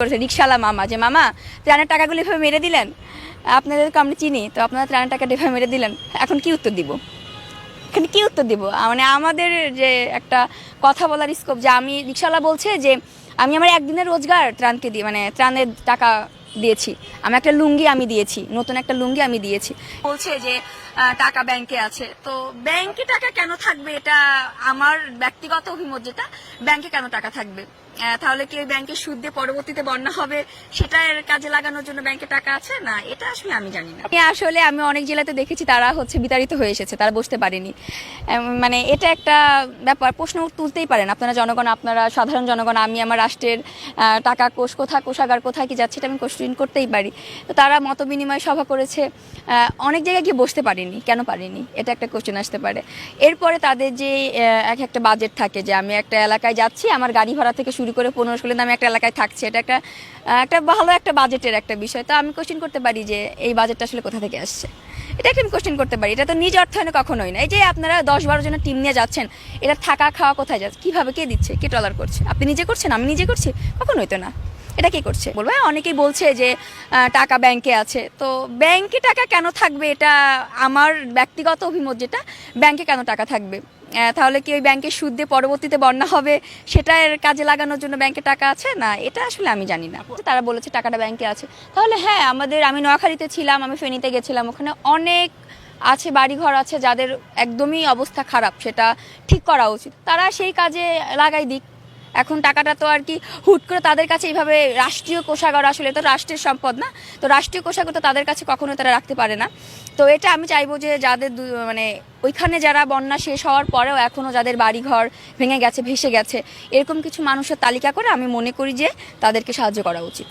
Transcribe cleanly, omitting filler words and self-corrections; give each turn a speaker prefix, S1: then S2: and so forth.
S1: করেছে রিকশাওয়ালা মামা, যে মামা ত্রাণের টাকাগুলো এভাবে মেরে দিলেন, আপনাদেরকে আমরা চিনি, তো আপনারা ত্রাণের টাকা এভাবে মেরে দিলেন, এখন কি উত্তর দিব? এখানে কি উত্তর দিব? মানে আমাদের যে একটা কথা বলার স্কোপ, যে আমি রিকশাওয়ালা বলছে যে আমি আমার একদিনের রোজগার ত্রাণকে দিয়ে, মানে ত্রাণের টাকা দিয়েছি, আমি একটা লুঙ্গি আমি দিয়েছি, নতুন একটা লুঙ্গি আমি দিয়েছি। বলছে যে টাকা ব্যাংকে আছে, তো ব্যাংকে টাকা কেন থাকবে? এটা আমার ব্যক্তিগত অভিমত, যেটা ব্যাংকে কেন টাকা থাকবে? তাহলে কি ওই ব্যাংকের সুদ দিয়ে পরবর্তীতে বন্যা হবে, সেটার কাজে লাগানোর জন্য ব্যাংকে টাকা আছে? না, এটা আসলে আমি জানি না। আসলে আমি অনেক জেলাতে দেখেছি তারা বিতাড়িত হয়ে এসেছে, তারা বসতে পারেনি। মানে এটা একটা ব্যাপার, প্রশ্ন তুলতেই পারেন আপনারা জনগণ, আপনারা সাধারণ জনগণ। আমি আমার রাষ্ট্রের টাকা কোথায়, কোষাগার কোথায় কি যাচ্ছে, এটা আমি কোশ্চেন করতেই পারি। তো তারা মত বিনিময় সভা করেছে, অনেক জায়গায় গিয়ে বসতে পারেনি, কেন পারেনি, এটা একটা কোশ্চেন আসতে পারে। এরপরে তাদের যে একটা বাজেট থাকে, যে আমি একটা এলাকায় যাচ্ছি, আমার গাড়ি ভাড়া থেকে শুরু করে 15-16 দিন আমি একটা এলাকায় থাকছি, এটা একটা ভালো একটা বাজেটের একটা বিষয়। তো আমি কোশ্চেন করতে পারি যে এই বাজেটটা আসলে কোথা থেকে আসছে, এটা একটা আমি কোশ্চেন করতে পারি। এটা তো নিজ অর্থায়নে কখনোই না। এই যে আপনারা 10-12 জনের টিম নিয়ে যাচ্ছেন, এটা থাকা খাওয়া কোথায় যাচ্ছে, কিভাবে, কে দিচ্ছে, কে ট্রলার করছে? আপনি নিজে করছেন, আমি নিজে করছি? কখনোই তো না। এটা কি করছে বলবো? অনেকেই বলছে যে টাকা ব্যাংকে আছে, তো ব্যাংকে টাকা কেন থাকবে? এটা আমার ব্যক্তিগত অভিমত, যেটা ব্যাংকে কেন টাকা থাকবে? তাহলে কি ওই ব্যাংকের সুদ দিয়ে পরবর্তীতে বন্যা হবে, সেটার কাজে লাগানোর জন্য ব্যাংকে টাকা আছে? না, এটা আসলে আমি জানি না। তারা বলেছে টাকাটা ব্যাংকে আছে, তাহলে হ্যাঁ, আমি নোয়াখালীতে ছিলাম, আমি ফেনীতে গেছিলাম, ওখানে অনেক আছে, বাড়িঘর আছে যাদের একদমই অবস্থা খারাপ, সেটা ঠিক করা উচিত, তারা সেই কাজে লাগাই দিক। এখন টাকাটা তো আর কি হুট করে তাদের কাছে এইভাবে, রাষ্ট্রীয় কোষাগার, আসলে তো রাষ্ট্রের সম্পদ না, তো রাষ্ট্রীয় কোষাগার তো তাদের কাছে কখনো তারা রাখতে পারে না। তো এটা আমি চাইবো যে যাদের মানে ওইখানে যারা বন্যা শেষ হওয়ার পরেও এখনও যাদের বাড়িঘর ভেঙে গেছে, ভেসে গেছে, এরকম কিছু মানুষের তালিকা করে আমি মনে করি যে তাদেরকে সাহায্য করা উচিত।